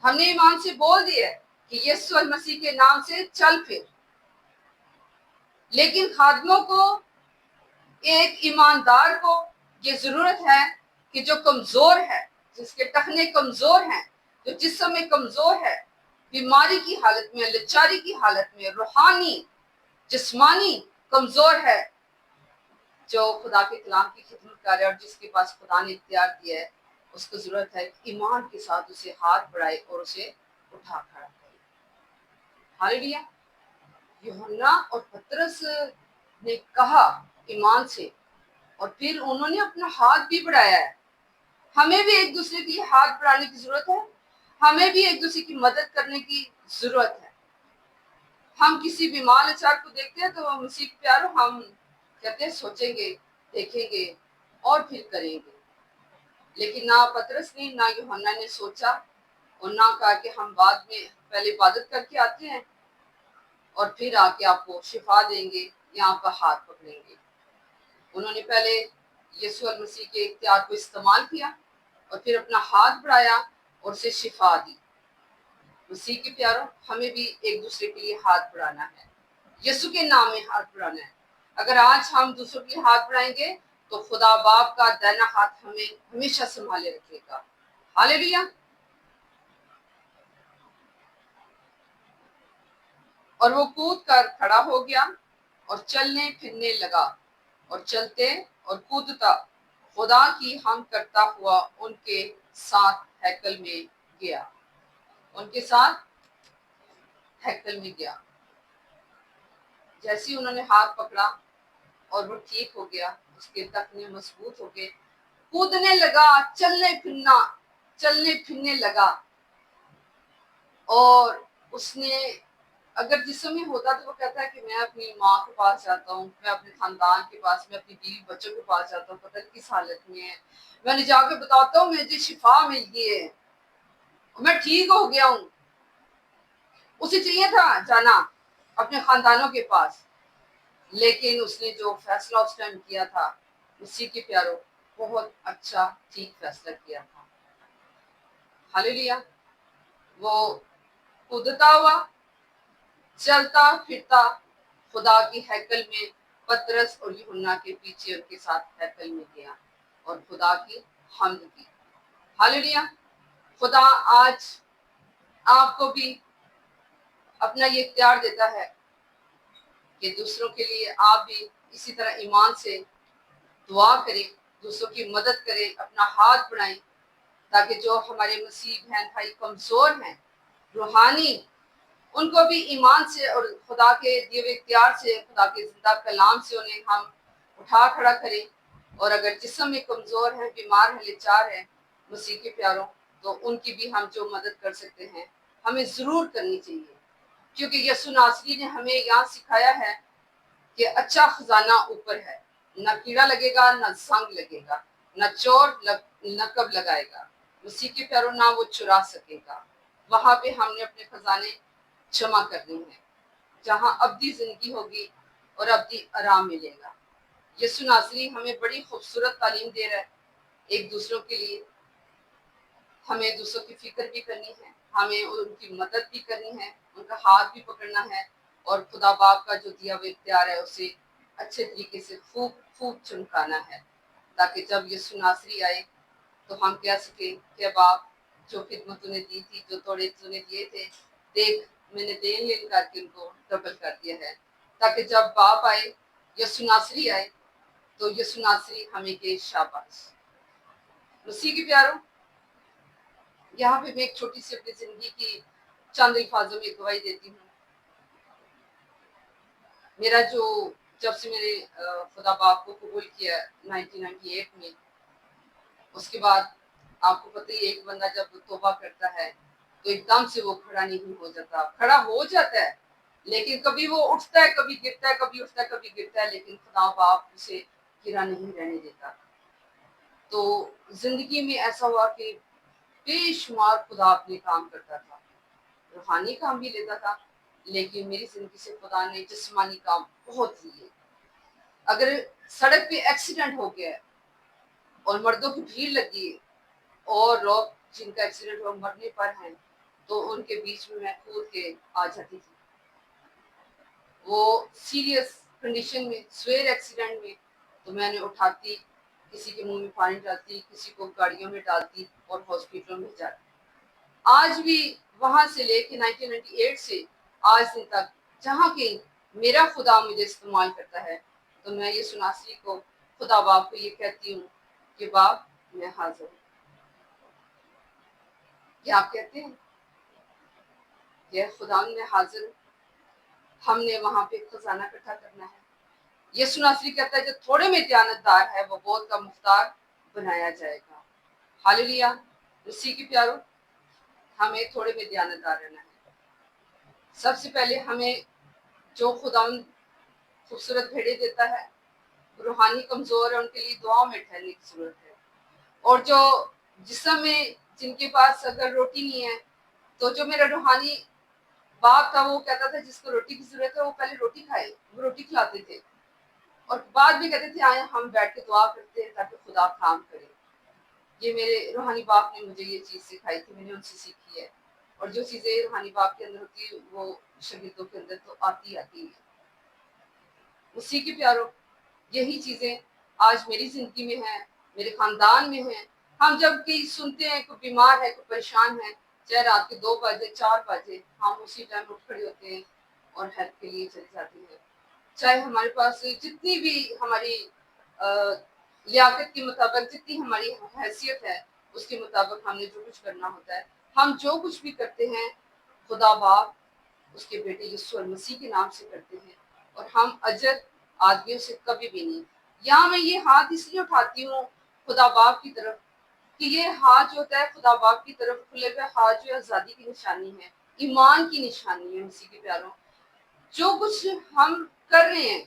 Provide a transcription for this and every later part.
ہم نے ایمان سے بول دیا ہے کہ یسوع المسیح کے نام سے چل پھر، لیکن خادموں کو، ایک ایماندار کو یہ ضرورت ہے کہ جو کمزور ہے، جس کے ٹخنے کمزور ہیں، جو جسم میں کمزور ہے، بیماری کی حالت میں، لچاری کی حالت میں، روحانی جسمانی کمزور ہے، جو خدا کے کلام کی خدمت کر رہا ہے اور جس کے پاس خدا نے اختیار دیا ہے، اس کو ضرورت ہے کہ ایمان کے ساتھ اسے ہاتھ بڑھائے اور اسے اٹھا کھڑا کرے۔ ہاللیلویا۔ یوحنا اور پترس نے کہا ایمان سے، اور پھر انہوں نے اپنا ہاتھ بھی بڑھایا ہے۔ ہمیں بھی ایک دوسرے کی ہاتھ بڑھانے کی ضرورت ہے، ہمیں بھی ایک دوسرے کی مدد کرنے کی ضرورت ہے۔ ہم کسی بیمار لاچار کو دیکھتے ہیں تو مسیح کے پیارو ہم کہتے ہیں سوچیں گے، دیکھیں گے اور پھر کریں گے، لیکن نہ پترس نے نہ یوحنا نے سوچا اور نہ کہا کہ ہم بعد میں پہلے عبادت کر کے آتے ہیں اور پھر آ کے آپ کو شفا دیں گے یا آپ کا ہاتھ پکڑیں گے۔ انہوں نے پہلے یسوع المسیح کے اختیار کو استعمال کیا اور پھر اپنا ہاتھ بڑھایا اور اسے شفا دی۔ مسیح کے پیاروں، ہمیں بھی ایک دوسرے کے لیے ہاتھ بڑھانا ہے، یسوع کے نام میں ہاتھ بڑھانا ہے۔ اگر آج ہم دوسروں کے لیے ہاتھ بڑھائیں گے تو خدا باپ کا دائنا ہاتھ ہمیں ہمیشہ سنبھالے رکھے گا۔ ہاللیلویا۔ اور وہ کود کر کھڑا ہو گیا اور چلنے پھرنے لگا، اور چلتے اور کودتا خدا کی حمد کرتا ہوا ان کے ساتھ ہیکل میں گیا، ان کے ساتھ ہیکل میں گیا۔ جیسے انہوں نے ہاتھ پکڑا اور وہ ٹھیک ہو گیا، اس کے ٹخنے مضبوط ہو گئے، کودنے لگا، چلنے پھرنے لگا۔ اور اس نے اگر جسم میں ہوتا تو وہ کہتا ہے کہ میں اپنی ماں کے پاس جاتا ہوں، میں اپنے خاندان کے پاس، میں اپنی بیوی بچوں کے پاس جاتا ہوں، پتہ نہیں کس حالت میں ہے، میں نے جا کے بتاتا ہوں مجھے شفا مل گئی ہے، میں ٹھیک ہو گیا ہوں۔ اسے چاہیے تھا جانا اپنے خاندانوں کے پاس، لیکن اس نے جو فیصلہ اس ٹائم کیا تھا، مسیح کے پیارو، بہت اچھا ٹھیک فیصلہ کیا تھا۔ ہاللیلویا۔ وہ کودتا ہوا، چلتا پھرتا خدا کی ہیکل میں پترس اور یوحنا کے پیچھے ان کے ساتھ ہیکل میں گیا اور خدا کی حمد کی۔ ہاللیلویا۔ خدا آج آپ کو بھی اپنا یہ اختیار دیتا ہے کہ دوسروں کے لیے آپ بھی اسی طرح ایمان سے دعا کریں، دوسروں کی مدد کریں، اپنا ہاتھ بڑھائیں، تاکہ جو ہمارے مسیح بہن بھائی کمزور ہیں روحانی، ان کو بھی ایمان سے اور خدا کے دیے ہوئے اختیار سے، خدا کے زندہ کلام سے انہیں ہم اٹھا کھڑا کریں۔ اور اگر جسم میں کمزور ہیں، بیمار ہیں، لاچار ہیں مسیح کے پیاروں، تو ان کی بھی ہم جو مدد کر سکتے ہیں ہمیں ضرور کرنی چاہیے، کیونکہ یسوع ناصری نے ہمیں یہاں سکھایا ہے کہ اچھا خزانہ اوپر ہے، نہ کیڑا لگے گا، نہ زنگ لگے گا، نہ چور نقب لگائے گا، مسیح کے پیاروں نہ وہ چرا سکے گا۔ وہاں پہ ہم نے اپنے خزانے جمع کرنے ہیں جہاں ابدی زندگی ہوگی اور ابدی آرام ملے گا۔ یسوع ناصری ہمیں بڑی خوبصورت تعلیم دے رہا ہے ایک دوسروں کے لیے۔ ہمیں دوسروں کی فکر بھی کرنی ہے، ہمیں ان کی مدد بھی کرنی ہے، ان کا ہاتھ بھی پکڑنا ہے، اور خدا باپ کا جو دیا ہوا اختیار ہے اسے اچھے طریقے سے خوب چمکانا ہے، تاکہ جب یسوع ناصری آئے تو ہم کہہ سکیں کہ باپ جو خدمت انہیں دی تھی، جو توڑے انہیں دیے تھے، دیکھ میں نے دین لین کر کے ان کو ڈبل کر دیا ہے، تاکہ جب باپ آئے، یسوع ناصری آئے، تو یسوع ناصری ہمیں کہ شاباش۔ مسیح کے پیاروں، یہاں پہ میں ایک چھوٹی سی اپنی زندگی کی چند الفاظوں میں گواہی دیتی ہوں۔ میرا جو جب سے میں نے خدا باپ کو قبول کیا 1998 میں، اس کے بعد آپ کو پتہ ہی ایک بندہ جب توبہ کرتا ہے تو ایک دم سے وہ کھڑا نہیں ہو جاتا، کھڑا ہو جاتا ہے لیکن کبھی وہ اٹھتا ہے، کبھی گرتا ہے، کبھی اٹھتا ہے، کبھی گرتا ہے، لیکن خدا باپ اسے گرا نہیں رہنے دیتا۔ تو زندگی میں ایسا ہوا کہ بے شمار خدا اپنے کام کرتا تھا، روحانی کام بھی لیتا تھا، لیکن میری زندگی سے خدا نے جسمانی کام بہت لیے۔ اگر سڑک پہ ایکسیڈنٹ ہو گیا اور مردوں کی بھیڑ لگی ہے اور لوگ جن کا ایکسیڈنٹ ہو مرنے پر ہیں، تو ان کے بیچ میں کود کے آ جاتی تھی. وہ سیریس کنڈیشن میں سویر ایکسیڈنٹ میں تو میں نے اٹھاتی, کسی کے منہ میں پانی ڈالتی, کسی کو گاڑیوں میں ڈالتی اور ہاسپٹلوں میں جاتی. آج بھی وہاں سے لے کے 1998 سے آج دن تک جہاں کہیں میرا خدا مجھے استعمال کرتا ہے تو میں یہ سناسری کو خدا باپ کو یہ کہتی ہوں کہ باپ میں حاضر ہوں. کیا آپ کہتے ہیں یہ خدا میں حاضر ہوں؟ ہم نے وہاں پہ خزانہ اکٹھا کرنا ہے. یسوع ناصری کہتا ہے جو تھوڑے میں دیانتدار ہے وہ بہت کا مختار بنایا جائے گا. ہاللیلویا. مسیح کی پیارو, ہمیں تھوڑے میں دیانتدار رہنا ہے. سب سے پہلے ہمیں جو خدا خوبصورت بھیڑے دیتا ہے, روحانی کمزور ہے, ان کے لیے دعاؤں میں ٹھہرنے کی ضرورت ہے. اور جو جسم میں جن کے پاس اگر روٹی نہیں ہے تو جو میرا روحانی باپ تھا وہ کہتا تھا جس کو روٹی کی ضرورت ہے وہ پہلے روٹی کھائے, وہ روٹی کھلاتے تھے اور بعد میں کہتے تھے آئے ہم بیٹھ کے دعا کرتے ہیں تاکہ خدا کام کرے. یہ میرے روحانی باپ نے مجھے یہ چیز سکھائی تھی, میں نے ان سے سیکھی ہے. اور جو چیزیں روحانی باپ کے اندر ہوتی ہے وہ شاگردوں کے اندر تو آتی ہے. اسی کے پیارو, یہی چیزیں آج میری زندگی میں ہیں, میرے خاندان میں ہیں. ہم جب کہیں سنتے ہیں کوئی بیمار ہے, کوئی پریشان ہے, چاہے رات کے 2 بجے 4 بجے, ہم اسی ٹائم اٹھ کھڑے ہوتے ہیں اور ہیلپ کے لیے چلے جاتے ہیں. چاہے ہمارے پاس جتنی بھی ہماری لیاقت کے مطابق, جتنی ہماری حیثیت ہے اس کے مطابق ہم نے جو کچھ کرنا ہوتا ہے, ہم جو کچھ بھی کرتے ہیں خدا باپ اس کے بیٹے یسوع مسیح کے نام سے کرتے ہیں. اور ہم اجر آدمیوں سے کبھی بھی نہیں. یہاں میں یہ ہاتھ اس لیے اٹھاتی ہوں خدا باپ کی طرف کہ یہ ہاتھ جو ہوتا ہے خدا باپ کی طرف کھلے ہوئے ہاتھ جو ہے آزادی کی نشانی ہے, ایمان کی نشانی ہے. مسیح کے پیاروں, جو کچھ ہم کر رہے ہیں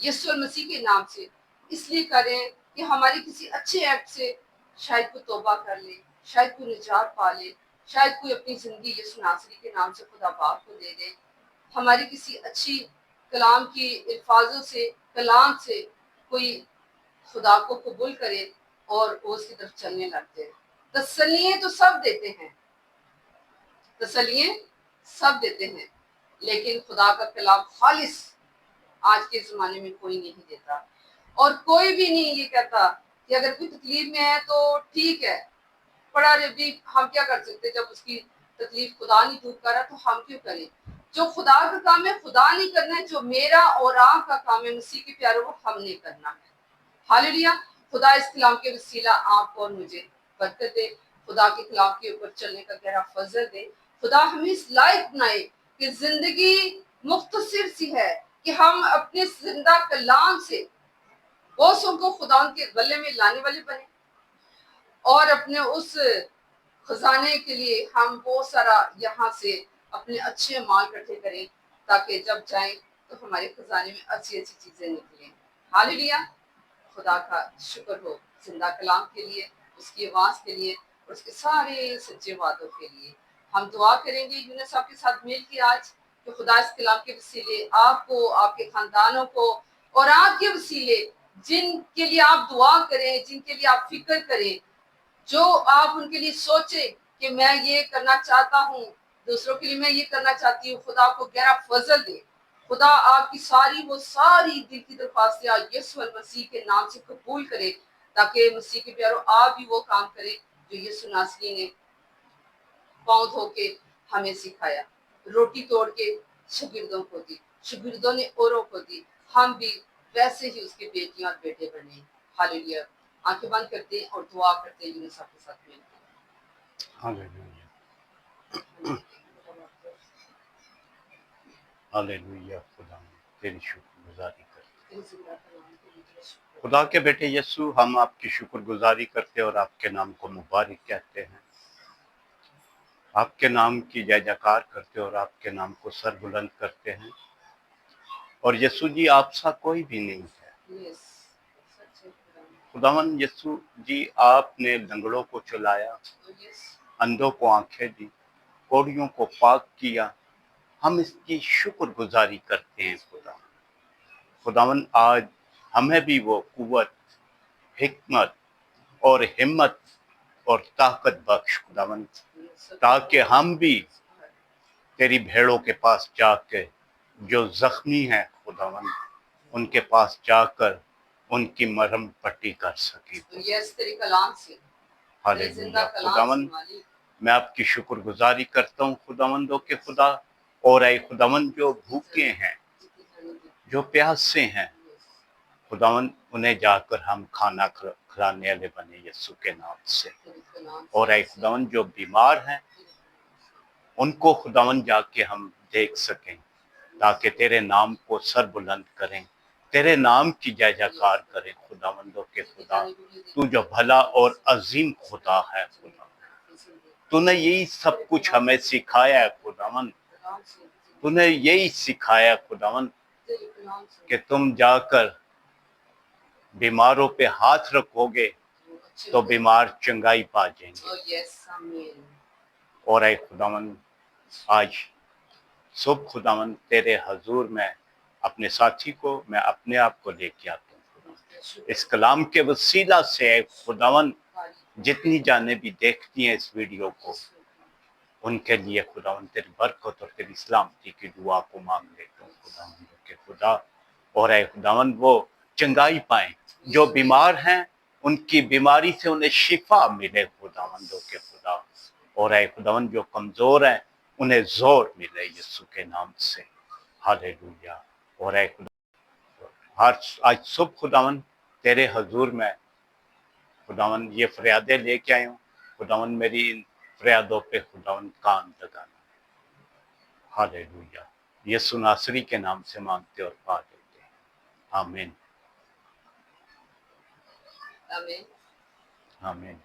یسوع مسیح کے نام سے اس لیے کریں کہ ہماری کسی اچھے ایکٹ سے شاید کوئی توبہ کر لے, شاید کوئی نجات پا لے, شاید کوئی اپنی زندگی یسوع ناصری کے نام سے خدا باپ کو دے دے. ہماری کسی اچھی کلام کی الفاظوں سے, کلام سے کوئی خدا کو قبول کرے اور اس کی طرف چلنے لگتے ہیں. تسلییں تو سب دیتے ہیں, تسلییں سب دیتے ہیں, لیکن خدا کا کلام خالص آج کے زمانے میں کوئی نہیں دیتا. اور کوئی بھی نہیں یہ کہتا کہ اگر کوئی تکلیف میں ہے تو ٹھیک ہے, پڑا ربی ہم کیا کر سکتے, جب اس کی تکلیف خدا نہیں دور کرا تو ہم کیوں کریں. جو خدا کا کام ہے خدا نہیں کرنا ہے, جو میرا اور آپ کا کام ہے مسیح کے پیاروں وہ ہم نے کرنا ہے. ہاللیلویا. خدا اس کلام کے وسیلہ آپ کو اور مجھے برکت دے, خدا کے کلام کے اوپر چلنے کا گہرا فضل دے. خدا ہمیں اس لائق بنائے کہ زندگی مختصر سی ہے کہ ہم اپنے زندہ کلام سے بہت کو خدا کے گلے میں لانے والے بنے, اور اپنے اس خزانے کے لیے ہم بہت سارا یہاں سے اپنے اچھے مال اکٹھے کریں تاکہ جب جائیں تو ہمارے خزانے میں اچھی اچھی چیزیں نکلیں. ہاللیلویا. خدا کا شکر ہو زندہ کلام کے لیے, اس کی آواز کے لیے, اور اس کے سارے سچے وعدوں کے لیے. ہم دعا کریں گے یونس صاحب کے ساتھ مل کے آج کہ خدا اس کلام کے وسیلے آپ کو, آپ کے خاندانوں کو, اور آپ کے وسیلے جن کے لیے آپ دعا کریں, جن کے لیے آپ فکر کریں, جو آپ ان کے لیے سوچیں کہ میں یہ کرنا چاہتا ہوں, دوسروں کے لیے میں یہ کرنا چاہتی ہوں, خدا کو گہرا فضل دے. خدا آپ کی وہ ساری دل کی درخواستیں یسوع مسیح کے نام سے قبول کرے تاکہ مسیح کے پیاروں آپ بھی وہ کام کریں جو یسوع ناصری نے پاؤں دھو کے ہمیں سکھایا, روٹی توڑ کے شاگردوں کو دی, شاگردوں نے اوروں کو دی, ہم بھی ویسے ہی اس کے بیٹیاں اور بیٹے بنے. ہاللیلویا. آنکھیں بند کرتے ہیں اور دعا کرتے ہیں یونس صاحب کے ساتھ مل کے. ہاللیلویا. خدا تیری شکر گزاری کرتے, خدا کے بیٹے یسوع ہم آپ کی شکر گزاری کرتے اور آپ کے نام کو مبارک کہتے ہیں, آپ کے نام کی جے جیکار کرتے اور آپ کے نام کو سر بلند کرتے ہیں. اور یسوع جی آپ سا کوئی بھی نہیں ہے. خداوند یسوع جی آپ نے لنگڑوں کو چلایا, اندھوں کو آنکھیں دی, کوڑیوں کو پاک کیا. ہم اس کی شکر گزاری کرتے ہیں. خداوند آج ہمیں بھی وہ قوت, حکمت اور ہمت اور طاقت بخش خداوند، تاکہ ہم بھی تیری بھیڑوں کے پاس جا کے جو زخمی ہیں خداوند ان کے پاس جا کر ان کی مرہم پٹی کر سکیں۔ یس تیرے کلام سے، تیرے زندہ ہاللویا کلام خداوند، سے مالک۔ میں آپ کی شکر گزاری کرتا ہوں خداوندوں کے خدا، اور اے خداوند جو بھوکے ہیں، جو پیاسے ہیں خداوند، انہیں جا کر ہم کھانا کھلانے والے بنے یسوع کے نام سے۔ اور اے خداوند جو بیمار ہیں ان کو خداوند جا کے ہم دیکھ سکیں، تاکہ تیرے نام کو سر بلند کریں، تیرے نام کی جے جیکار کریں خداوندوں کے خدا۔ تو جو بھلا اور عظیم خدا ہے خدا، تو نے یہی سب کچھ ہمیں سکھایا ہے خداوند، تو نے یہی سکھایا خداوند کہ تم جا کر بیماروں پہ ہاتھ رکھو گے تو بیمار چنگائی پا جائیں گے۔ اور اے خداوند آج صبح خداوند تیرے حضور میں اپنے ساتھی کو، میں اپنے آپ کو لے کے آتا ہوں خداوند۔ اس کلام کے وسیلہ سے اے خداوند جتنی جانیں بھی دیکھتی ہیں اس ویڈیو کو، ان کے لیے خداوند تیری برکت اور تیری سلامتی کی دعا کو مانگ لیتا ہوں خداوند کے خدا۔ اور اے خداوند وہ چنگائی پائیں، جو بیمار ہیں ان کی بیماری سے انہیں شفا ملے خداوندوں کے خدا۔ اور اے خداوند جو کمزور ہیں انہیں زور ملے یسوع کے نام سے، ہاللویا۔ اور اے خدا آج صبح خداوند تیرے حضور میں خداوند یہ فریادیں لے کے آئے ہوں، خداوند میری ان فریادوں پہ خداوند کان لگانا، ہاللویا۔ یسوع ناصری کے نام سے مانگتے اور پا لیتے ہیں، آمین آمین۔ آمین۔